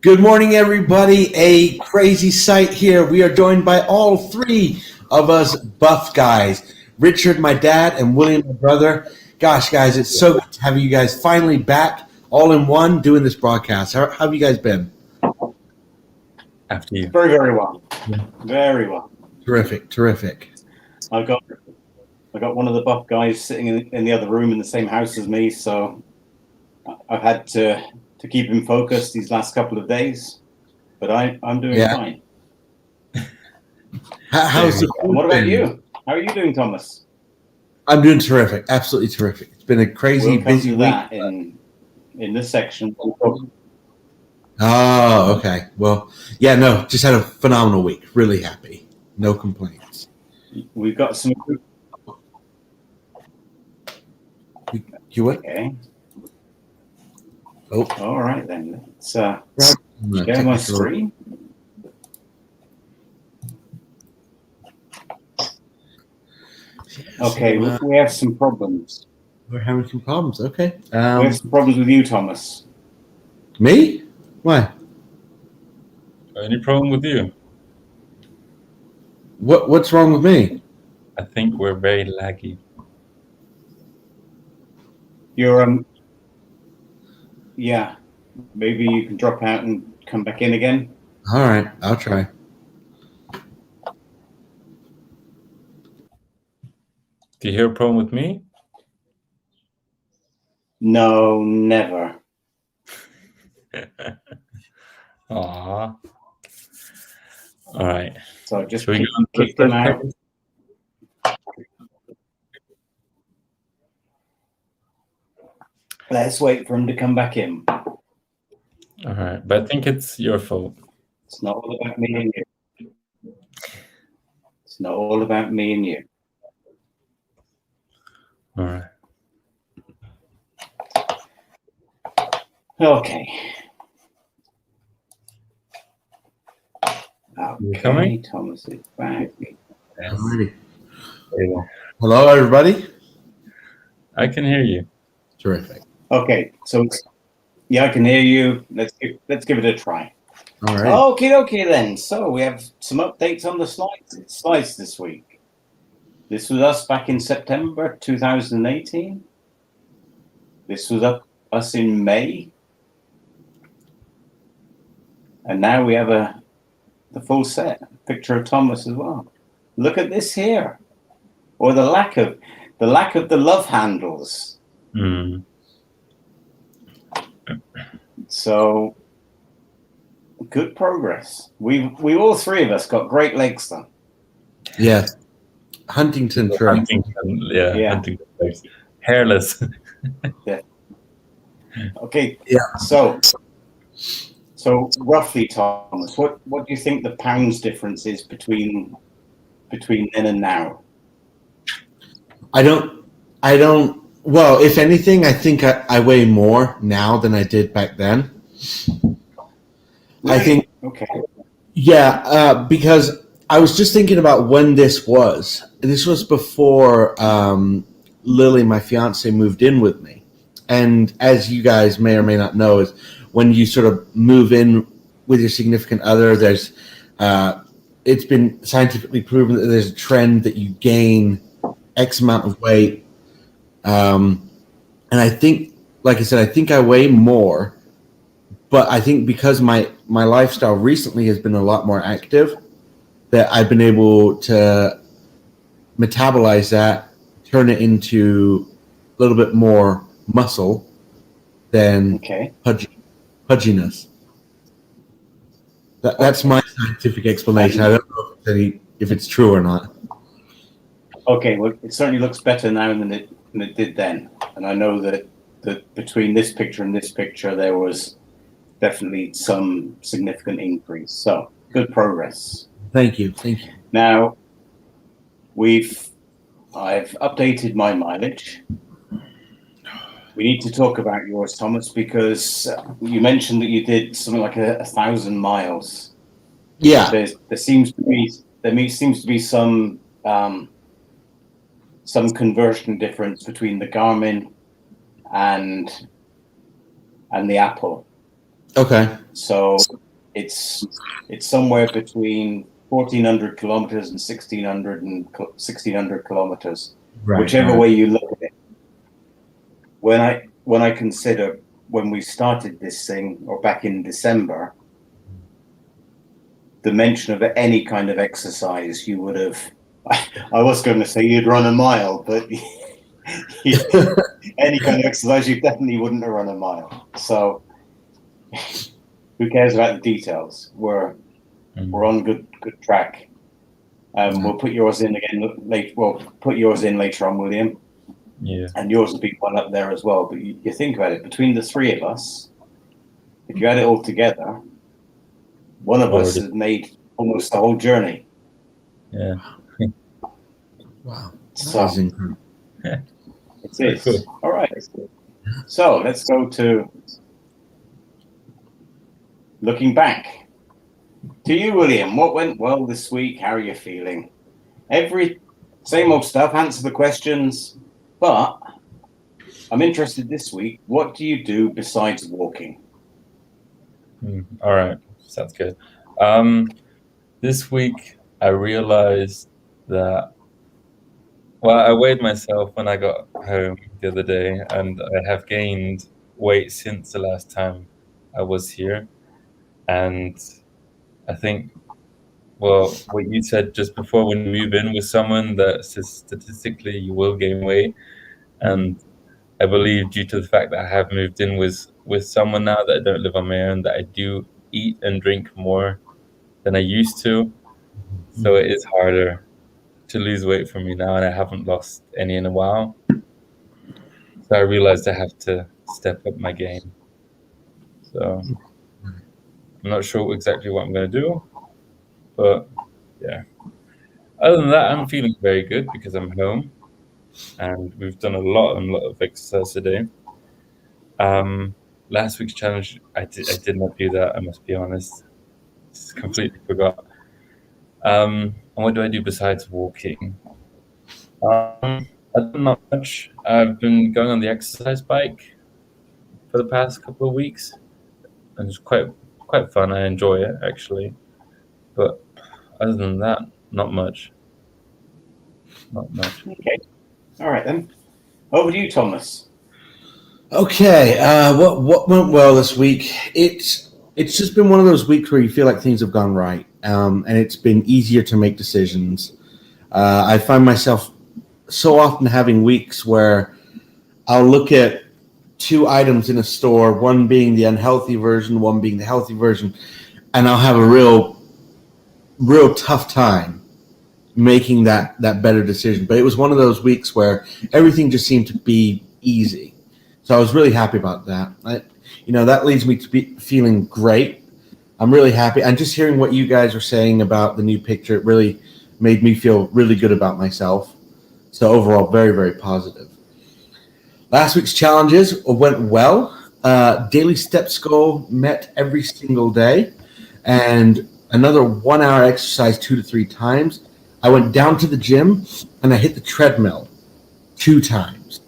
Good morning, everybody. A crazy sight here. We are joined by all three of us buff guys. Richard, my dad, and William, my brother. Gosh, guys, it's so good to have you guys finally back, all in one, doing this broadcast. How have you guys been? After you. Very, very well. Very well. Terrific. I got one of the buff guys sitting in the other room in the same house as me, so I've had to keep him focused these last couple of days. But I'm doing fine. How's the food What about been? You? How are you doing, Thomas? I'm doing terrific. Absolutely terrific. It's been a crazy, busy week. That in this section. Oh, okay. Well, yeah, no, just had a phenomenal week. Really happy. No complaints. We've got some. You what? Okay. Oh. All right then. Let's share my screen. Okay, we have some problems. We're having some problems. Okay. We have some problems with you, Thomas. Me? Why? Any problem with you? What's wrong with me? I think we're very laggy. You're yeah. Maybe you can drop out and come back in again. All right, I'll try. Do you hear a problem with me? No, never. Aww. All right. So just kick them out. Let's wait for him to come back in. All right, but I think it's your fault. It's not all about me and you. It's not all about me and you. All right. Okay. You coming? Thomas is back. I'm ready. Hello, everybody. I can hear you. Terrific. Okay, so yeah, I can hear you. Let's give it a try. All right. Okay then. So we have some updates on the slides this week. This was us back in September 2018. This was us in May. And now we have the full set, picture of Thomas as well. Look at this here. Or the lack of the love handles. Mm. So good progress. We all three of us got great legs though. Yeah. Huntington. Yeah. Huntington legs. Hairless. Yeah. Okay. Yeah. So roughly, Thomas, what do you think the pounds difference is between then and now? I don't. Well, if anything, I think I weigh more now than I did back then. Really? I think. Okay. Yeah, because I was just thinking about when this was. This was before Lily, my fiance, moved in with me. And as you guys may or may not know, is when you sort of move in with your significant other, there's it's been scientifically proven that there's a trend that you gain X amount of weight. And I think, like I said, I think I weigh more, but I think because my lifestyle recently has been a lot more active, that I've been able to metabolize that, turn it into a little bit more muscle than pudginess. That's my scientific explanation. I don't know if it's true or not. Okay, well, it certainly looks better now than it did then. And I know that between this picture and this picture, there was definitely some significant increase. So good progress. Thank you. Now, I've updated my mileage. We need to talk about yours, Thomas, because you mentioned that you did something like 1,000 miles. Yeah. There seems to be some conversion difference between the Garmin and the Apple. Okay. So it's somewhere between 1,400 kilometers and 1,600 kilometers, Right. whichever way you look at it. When I consider when we started this thing, or back in December, the mention of any kind of exercise, you would have. I was going to say you'd run a mile, but any kind of exercise, you definitely wouldn't have run a mile. So who cares about the details? We're on good track. We'll put yours in again later. We'll put yours in later on, William. Yeah. And yours will be one up there as well. But you think about it, between the three of us, if you add it all together, one of us has made almost the whole journey. Yeah. Wow. So Yeah. it is. Cool. All right. So let's go to looking back. To you, William, what went well this week? How are you feeling? Same old stuff, answer the questions, but I'm interested this week. What do you do besides walking? All right. Sounds good. This week I realized that, well, I weighed myself when I got home the other day, and I have gained weight since the last time I was here. And I think, well, what you said just before, when you move in with someone, that statistically you will gain weight. And I believe, due to the fact that I have moved in with someone now, that I don't live on my own, that I do eat and drink more than I used to. So it is harder to lose weight for me now, and I haven't lost any in a while. So I realized I have to step up my game. So I'm not sure exactly what I'm going to do, but yeah. Other than that, I'm feeling very good because I'm home, and we've done a lot of exercise today. Last week's challenge, I did not do that. I must be honest, just completely forgot. And what do I do besides walking? I've done not much. I've been going on the exercise bike for the past couple of weeks, and it's quite fun. I enjoy it, actually. But other than that, not much. Not much. Okay. All right then. Over to you, Thomas. Okay. What went well this week? It's just been one of those weeks where you feel like things have gone right, and it's been easier to make decisions. I find myself so often having weeks where I'll look at two items in a store, one being the unhealthy version, one being the healthy version, and I'll have a real tough time making that better decision. But it was one of those weeks where everything just seemed to be easy. So I was really happy about that. That leads me to be feeling great. I'm really happy. And just hearing what you guys were saying about the new picture, it really made me feel really good about myself. So overall, very, very positive. Last week's challenges went well. Daily steps goal met every single day. And another 1 hour exercise 2 to 3 times. I went down to the gym and I hit the treadmill 2 times.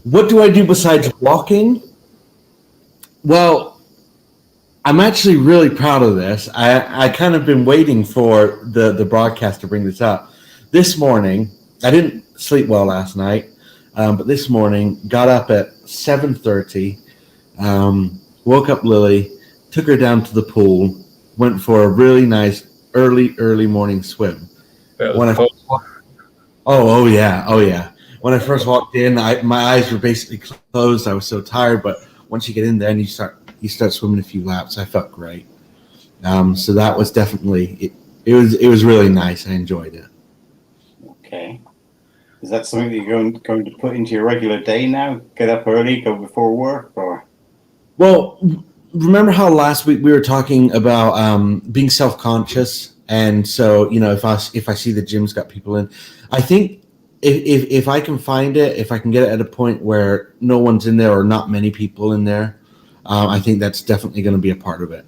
What do I do besides walking? Well, I'm actually really proud of this. I kind of been waiting for the broadcast to bring this up. This morning, I didn't sleep well last night, but this morning, got up at 7:30, woke up Lily, took her down to the pool, went for a really nice early morning swim. Oh yeah. When I first walked in, my eyes were basically closed. I was so tired, but once you get in there and you start swimming a few laps, I felt great. So that was definitely it was really nice. I enjoyed it. Okay. Is that something that you're going to put into your regular day now? Get up early, go before work, or? Well, remember how last week we were talking about being self-conscious, and so if I see the gym's got people in, I think if I can find it, if I can get it at a point where no one's in there or not many people in there, I think that's definitely going to be a part of it.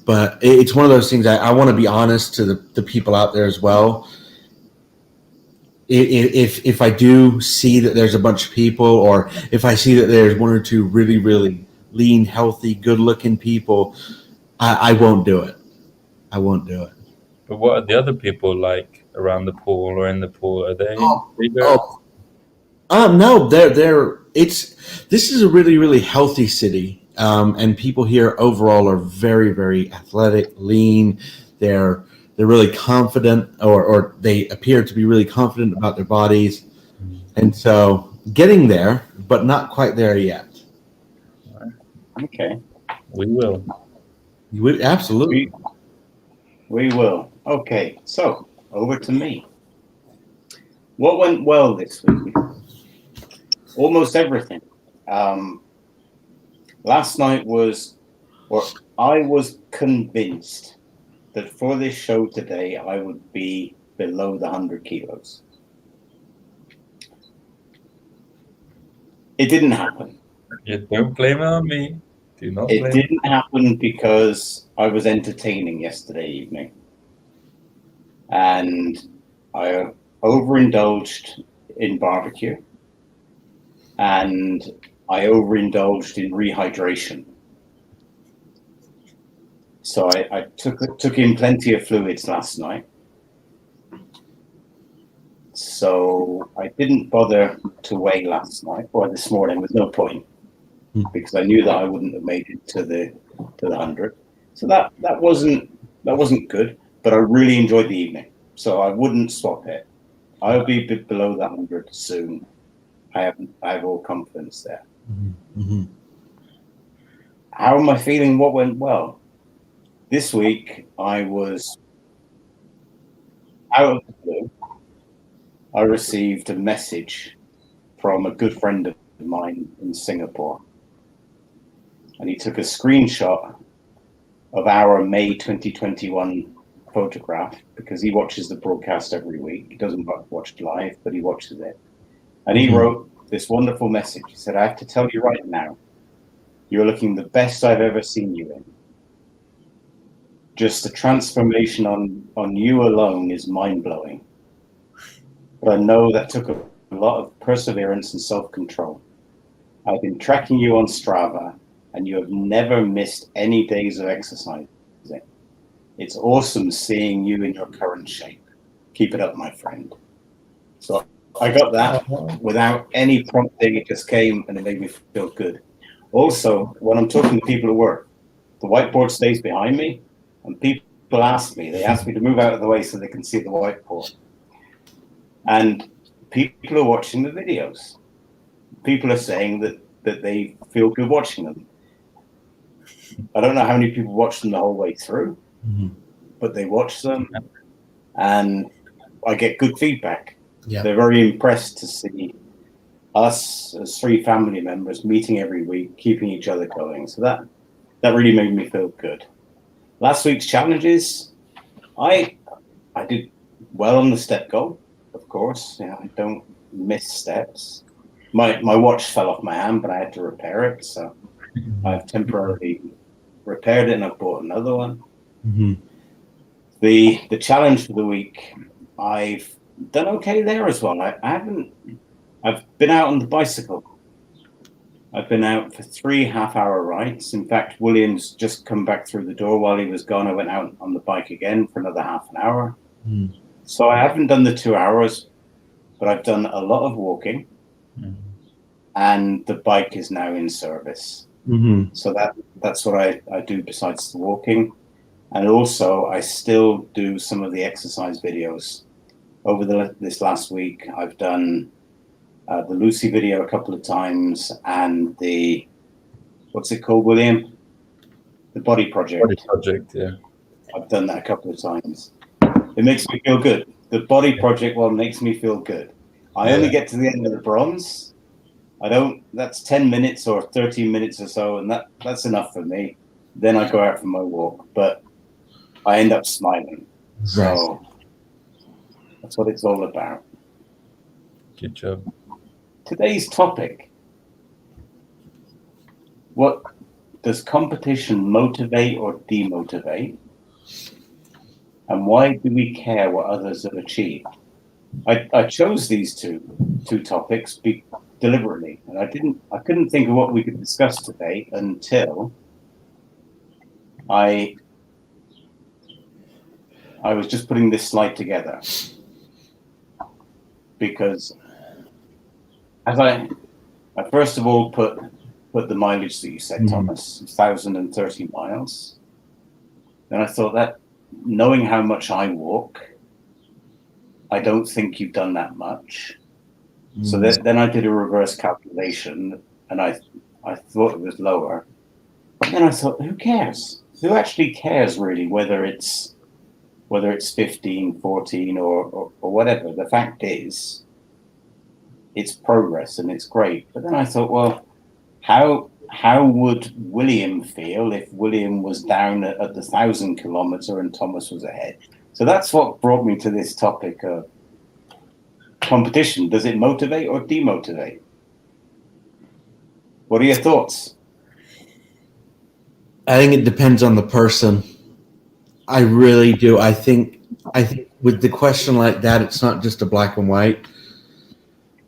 But it's one of those things. I want to be honest to the people out there as well. If I do see that there's a bunch of people, or if I see that there's one or two really lean, healthy, good-looking people, I won't do it. I won't do it. But what are the other people like around the pool or in the pool? Are they bigger? No, this is a really, really healthy city, and people here overall are very, very athletic, lean. They're really confident, or they appear to be really confident about their bodies, and so getting there, but not quite there yet. Okay. We will. Absolutely. We will. Okay, so over to me. What went well this week? Almost everything. Last night I was convinced that for this show today, I would be below the 100 kilos. It didn't happen. You don't blame it on me. Do not blame It didn't happen because I was entertaining yesterday evening. And I overindulged in barbecue. And I overindulged in rehydration. So I took in plenty of fluids last night. So I didn't bother to weigh last night or this morning. There's no point because I knew that I wouldn't have made it to the 100. So that wasn't good. But I really enjoyed the evening. So I wouldn't swap it. I'll be a bit below that 100 soon. I have all confidence there. Mm-hmm. How am I feeling? What went well? This week I was out of the blue. I received a message from a good friend of mine in Singapore. And he took a screenshot of our May 2021 photograph because he watches the broadcast every week. He doesn't watch live, but he watches it. And he wrote this wonderful message. He said, I have to tell you right now, you're looking the best I've ever seen you in. Just the transformation on you alone is mind-blowing. But I know that took a lot of perseverance and self-control. I've been tracking you on Strava, and you have never missed any days of exercising. It's awesome seeing you in your current shape. Keep it up, my friend. So I got that without any prompting. It just came, and it made me feel good. Also, when I'm talking to people at work, the whiteboard stays behind me, and people ask me to move out of the way so they can see the whiteboard. And people are watching the videos. People are saying that they feel good watching them. I don't know how many people watch them the whole way through, but they watch them, and I get good feedback. Yeah. They're very impressed to see us as 3 family members meeting every week, keeping each other going. So that really made me feel good. Last week's challenges, I did well on the step goal, of course. You know, I don't miss steps. My watch fell off my hand, but I had to repair it. So I've temporarily repaired it, and I've bought another one. Mm-hmm. The challenge for the week, I've done okay there as well. I've been out on the bicycle. I've been out for 3 half-hour rides. In fact, William's just come back through the door. While he was gone, I went out on the bike again for another half an hour. So I haven't done the 2 hours, but I've done a lot of walking, and the bike is now in service. So that's what I do besides the walking. And also, I still do some of the exercise videos. Over this last week, I've done the Lucy video a couple of times, and the, what's it called, William? The Body Project. Body Project, yeah. I've done that a couple of times. It makes me feel good. The Body Project one makes me feel good. I only get to the end of the bronze. That's 10 minutes or 13 minutes or so, and that's enough for me. Then I go out for my walk, but I end up smiling. So that's what it's all about. Good job. Today's topic: what does competition motivate or demotivate? And why do we care what others have achieved? I chose these two topics deliberately, and I couldn't think of what we could discuss today until I was just putting this slide together, because as I first of all put the mileage that you said, Thomas, 1,030 miles. Then I thought that, knowing how much I walk, I don't think you've done that much. So then I did a reverse calculation, and I thought it was lower. But then I thought, who cares? Who actually cares really whether it's 15, 14 or whatever? The fact is, it's progress and it's great. But then I thought, well, how would William feel if William was down at the 1,000 kilometer and Thomas was ahead? So that's what brought me to this topic of competition. Does it motivate or demotivate? What are your thoughts? I think it depends on the person. I really do. I think with the question like that, it's not just a black and white.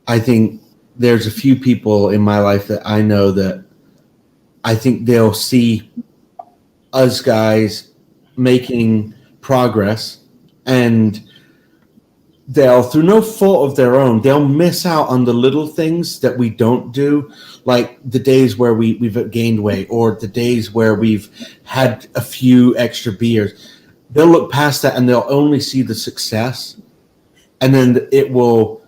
I think there's a few people in my life that I know that I think they'll see us guys making progress, and they'll, through no fault of their own, they'll miss out on the little things that we don't do, like the days where we've gained weight or the days where we've had a few extra beers. They'll look past that and they'll only see the success, and then it will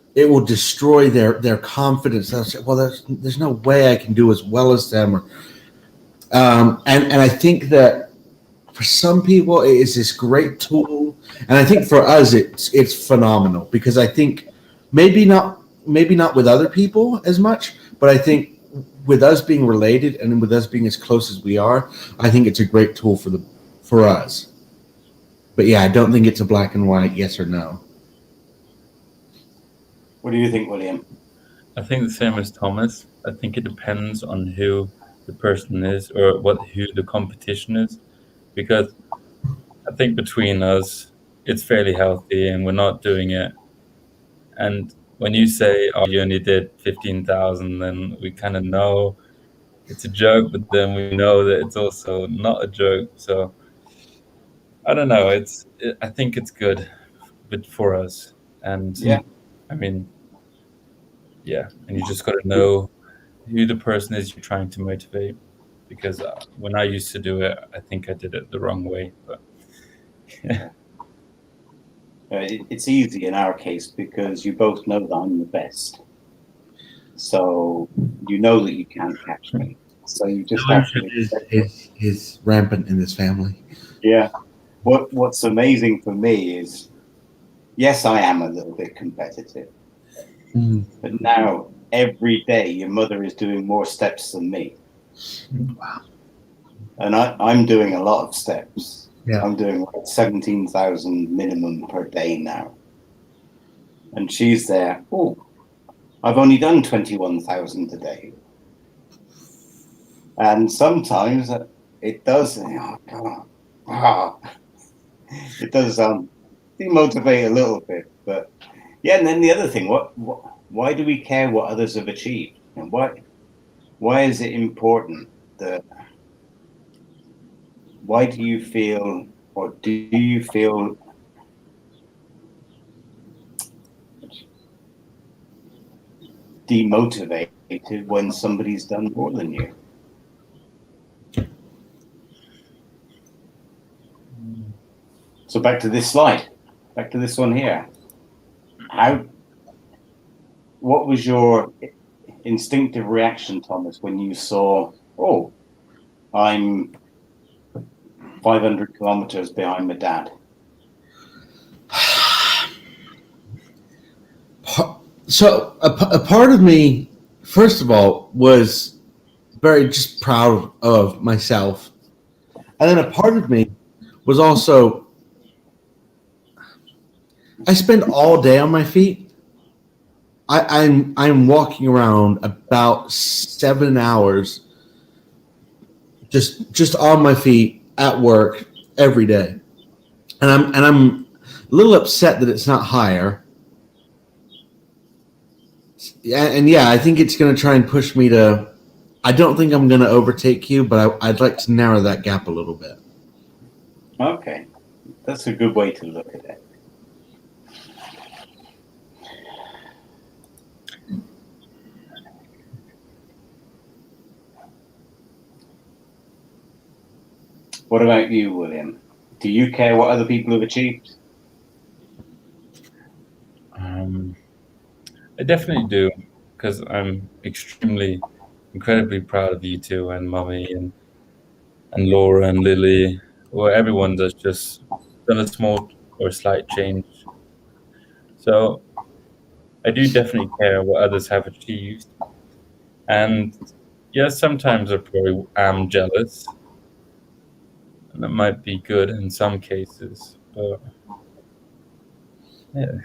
destroy their confidence. They'll say, well, there's no way I can do as well as them. Or, and I think that for some people it is this great tool, and I think for us it's phenomenal, because I think maybe not with other people as much, but I think with us being related and with us being as close as we are, I think it's a great tool for us. But yeah, I don't think it's a black and white yes or no. What do you think, William? I think the same as Thomas. I think it depends on who the person is or who the competition is, because I think between us, it's fairly healthy and we're not doing it. And when you say, oh, you only did 15,000, then we kind of know it's a joke, but then we know that it's also not a joke. So I don't know. I think it's good, but for us. And Yeah. I mean, yeah, and you just got to know who the person is you're trying to motivate, because when I used to do it, I think I did it the wrong way. But yeah. It's easy in our case because you both know that I'm the best. So you know that you can't catch me. So you just have to. Is rampant in this family. Yeah. What's amazing for me is, yes, I am a little bit competitive. But now every day your mother is doing more steps than me. Wow. And I'm doing a lot of steps. Yeah. I'm doing like 17,000 minimum per day now. And she's there, oh, I've only done 21,000 a day. And sometimes it does, oh God, it does demotivate a little bit. But yeah, and then the other thing, why do we care what others have achieved? And why is it important that? Why do you feel, or do you feel demotivated when somebody's done more than you? So back to this slide, back to this one here. What was your instinctive reaction, Thomas, when you saw, oh, I'm 500 kilometers behind my dad? So a part of me, first of all, was very just proud of myself. And then a part of me was also, I spend all day on my feet. I'm walking around about 7 hours just on my feet at work every day. And I'm a little upset that it's not higher. Yeah, I think it's going to try and push me to. I don't think I'm going to overtake you, but I'd like to narrow that gap a little bit. Okay, that's a good way to look at it. What about you, William? Do you care what other people have achieved? I definitely do, because I'm incredibly proud of you two and Mummy and Laura and Lily, or everyone that's just done a small or slight change. So I do definitely care what others have achieved. And yes, sometimes I probably am jealous. And that might be good in some cases, but yeah,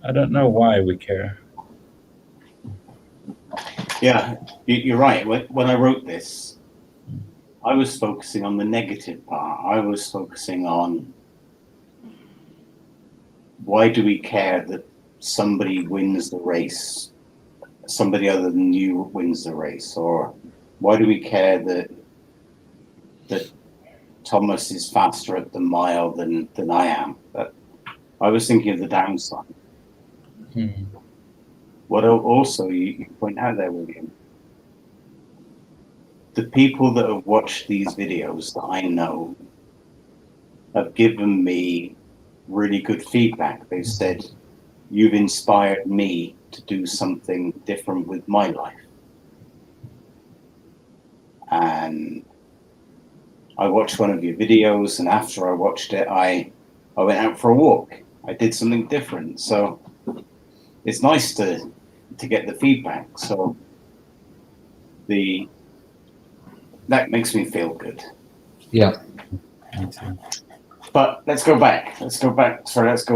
I don't know why we care. Yeah, you're right. When I wrote this, I was focusing on the negative part. I was focusing on why do we care that somebody wins the race, somebody other than you wins the race, or why do we care that Thomas is faster at the mile than I am? But I was thinking of the downside. What also you point out there, William, the people that have watched these videos that I know have given me really good feedback. They've said, you've inspired me to do something different with my life. And I watched one of your videos, and after I watched it, I went out for a walk. I did something different. So it's nice to get the feedback. So that makes me feel good. Yeah. Me too. But let's go back. Let's go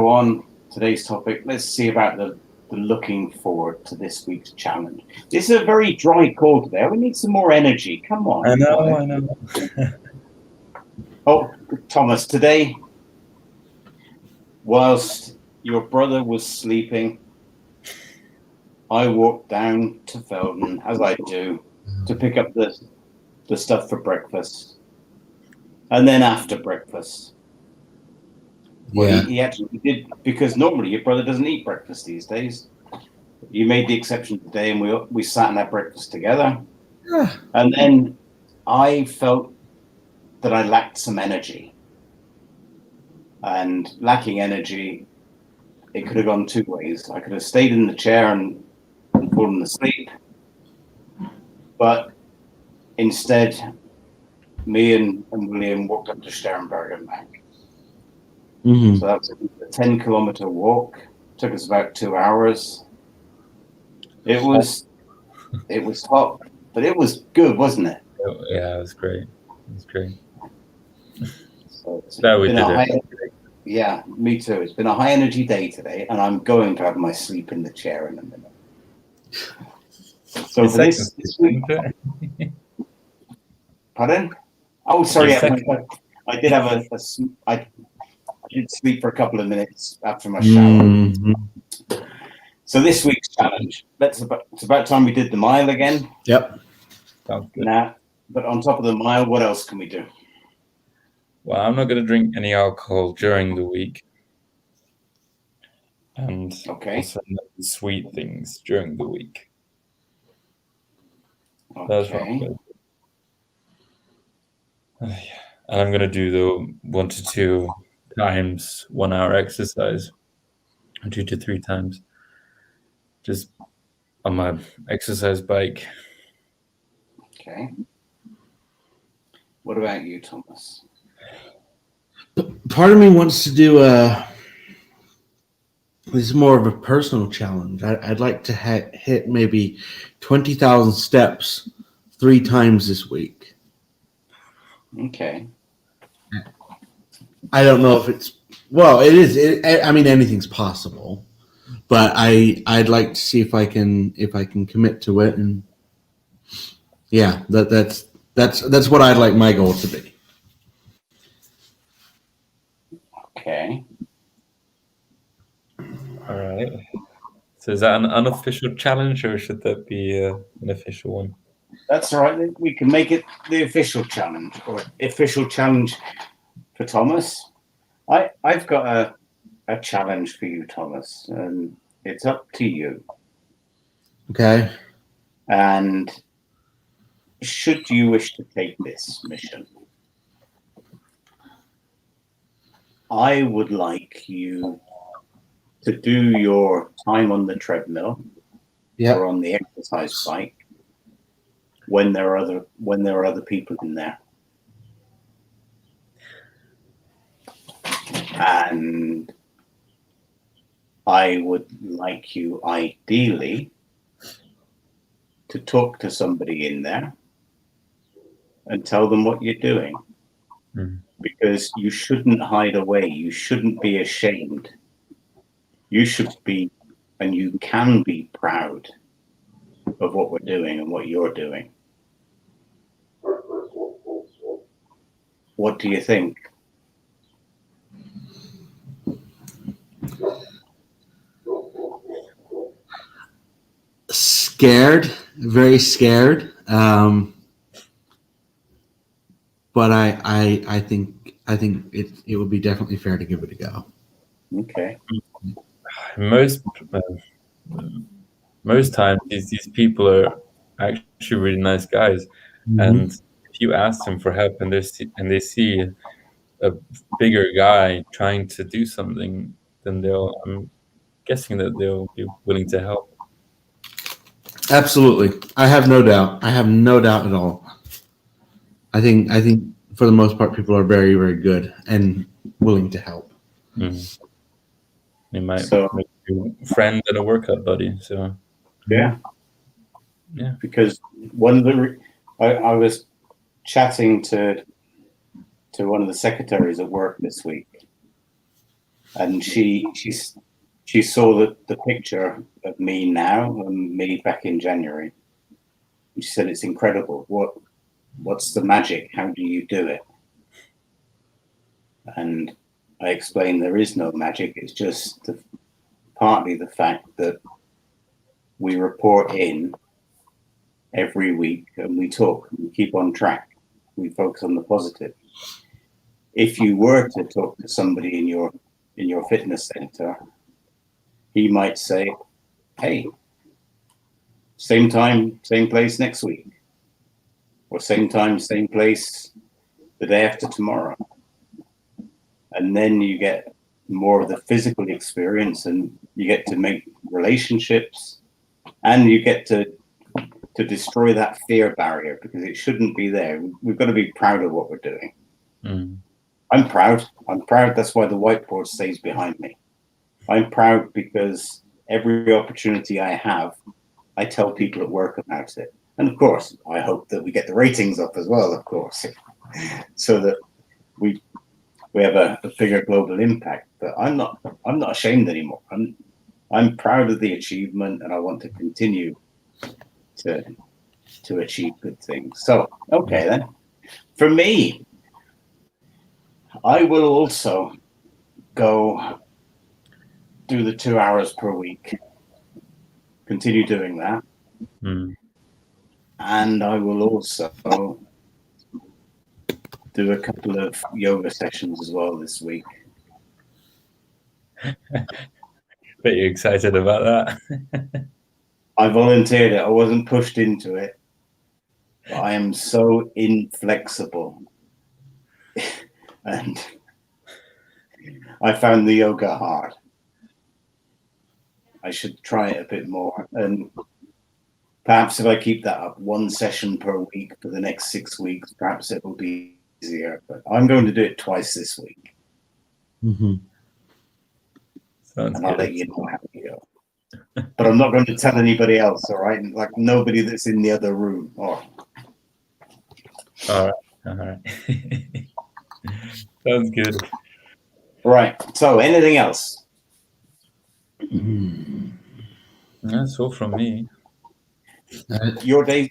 on today's topic. Let's see about the looking forward to this week's challenge. This is a very dry call today. We need some more energy. Come on. I know. Oh, Thomas, today, whilst your brother was sleeping, I walked down to Felden, as I do, to pick up the stuff for breakfast. And then after breakfast, well, he actually did, because normally your brother doesn't eat breakfast these days. You made the exception today, and we sat and had breakfast together. Yeah. And then I felt that I lacked some energy. And lacking energy, it could have gone two ways. I could have stayed in the chair and fallen asleep. But instead, me and William walked up to Sternberg and back. Mm-hmm. So that was a 10-kilometer walk. Took us about 2 hours. It was hot, but it was good, wasn't it? Yeah, it was great. So it's That we been did it. Yeah, me too. It's been a high energy day today, and I'm going to have my sleep in the chair in a minute. So for this week, pardon? Oh, sorry. I did have I did sleep for a couple of minutes after my shower. Mm-hmm. So this week's challenge. It's about time we did the mile again. Yep. Sounds good. Now, but on top of the mile, what else can we do? Well, I'm not going to drink any alcohol during the week. And also sweet things during the week. That's what I'm going to do. And I'm going to do the 1 to 2 times 1 hour exercise, 2 to 3 times, just on my exercise bike. Okay. What about you, Thomas? Part of me wants to do this is more of a personal challenge. I'd like to hit maybe 20,000 steps 3 times this week. Okay. I don't know if it's it is. I mean, anything's possible, but I'd like to see if I can commit to it, and yeah, that's what I'd like my goal to be. Okay. All right. So is that an unofficial challenge, or should that be an official one? That's all right. We can make it the official challenge, or official challenge for Thomas. I've got a challenge for you, Thomas, and it's up to you. Okay. And should you wish to take this mission, I would like you to do your time on the treadmill or on the exercise bike when there are other people in there. And I would like you ideally to talk to somebody in there and tell them what you're doing. Because you shouldn't hide away. You shouldn't be ashamed. You should be, and you can be proud of what we're doing and what you're doing. What do you think? Scared, very scared. But I think it would be definitely fair to give it a go. Okay. Most times these people are actually really nice guys, and if you ask them for help and they see a bigger guy trying to do something, then I'm guessing that they'll be willing to help. Absolutely, I have no doubt. I have no doubt at all. I think for the most part, people are very, very good and willing to help. They might make you a friend and a workout buddy. So yeah. Because one of the I was chatting to one of the secretaries at work this week, and she saw the picture of me now and me back in January. And she said, "It's incredible. What's the magic? How do you do it?" And I explained there is no magic. It's just partly the fact that we report in every week and we talk, we keep on track, we focus on the positive. If you were to talk to somebody in your fitness center, he might say, "Hey, same time, same place next week, or same time, same place the day after tomorrow." And then you get more of the physical experience, and you get to make relationships, and you get to destroy that fear barrier, because it shouldn't be there. We've got to be proud of what we're doing. I'm proud. That's why the whiteboard stays behind me. I'm proud because every opportunity I have, I tell people at work about it. And of course, I hope that we get the ratings up as well, of course, so that we have a bigger global impact. But I'm not ashamed anymore. I'm proud of the achievement, and I want to continue to achieve good things. So, okay then. For me, I will also go do the 2 hours per week. Continue doing that. And I will also do a couple of yoga sessions as well this week. Bet you're excited about that. I volunteered it. I wasn't pushed into it. But I am so inflexible. And I found the yoga hard. I should try it a bit more. And perhaps if I keep that up, one session per week for the next 6 weeks, perhaps it will be easier. But I'm going to do it twice this week. Sounds and I'll good. let you know how we go. But I'm not going to tell anybody else, all right? Like nobody that's in the other room. All right. Sounds good. Right. So, anything else? That's all from me. Your day's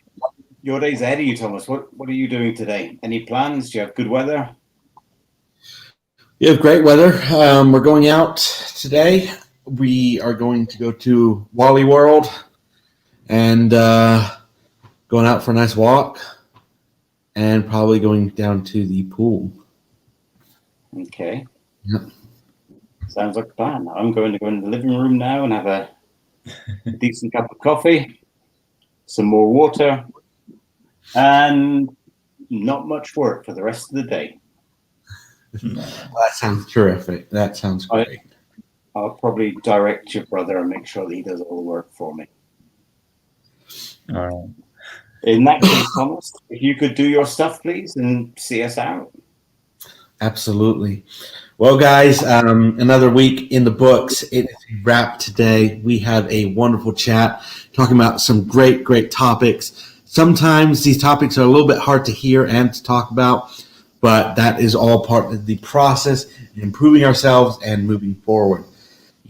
ahead of you, Thomas. What are you doing today? Any plans? Do you have good weather? You have great weather. We're going out today. we are going to go to Wally World and going out for a nice walk and probably going down to the pool. Okay. Yep. Sounds like a plan. I'm going to go in the living room now and have a decent cup of coffee, some more water, and not much work for the rest of the day. That sounds terrific. That sounds great. I'll probably direct your brother and make sure that he does all the work for me. All right. In that case, Thomas, if you could do your stuff, please, and see us out. Absolutely. Well, guys, another week in the books. It is a wrap today. We had a wonderful chat talking about some great, great topics. Sometimes these topics are a little bit hard to hear and to talk about, but that is all part of the process in improving ourselves and moving forward.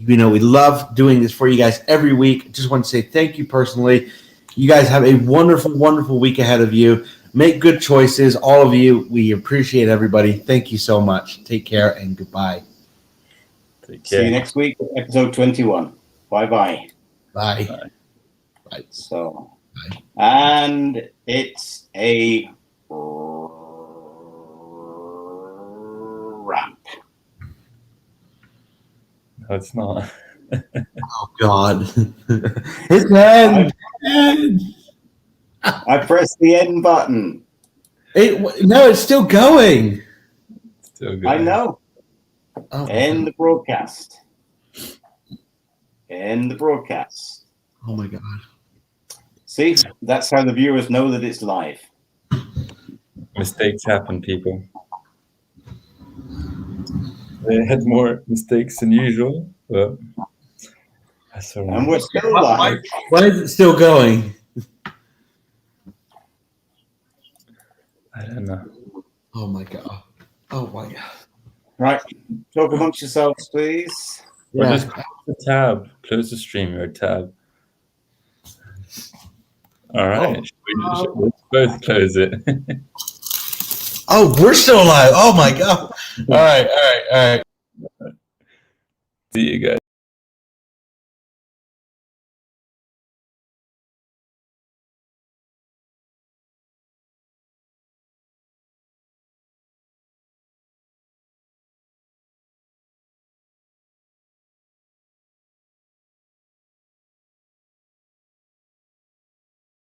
We love doing this for you guys every week. Just want to say thank you personally. You guys have a wonderful, wonderful week ahead of you. Make good choices, all of you. We appreciate everybody. Thank you so much. Take care and goodbye. Take care. See you next week, episode 21. Bye-bye. Bye. Bye. Bye. So, Bye. and it's a wrap. No, it's not. Oh, God. His head. I pressed the end button. No, it's still going. Still good. I know. Oh, End the broadcast. End the broadcast. oh my God. See, that's how the viewers know that it's live. Mistakes happen, people. They had more mistakes than usual, but that's all right. And we're still live. Why is it still going? I don't know. Oh my God. Oh my God. Right. Talk amongst yourselves, please. Or Yeah. just close the tab. Close the StreamYard tab. All right. Let's both close it. Oh, we're still alive. Oh my God. All right. See you guys.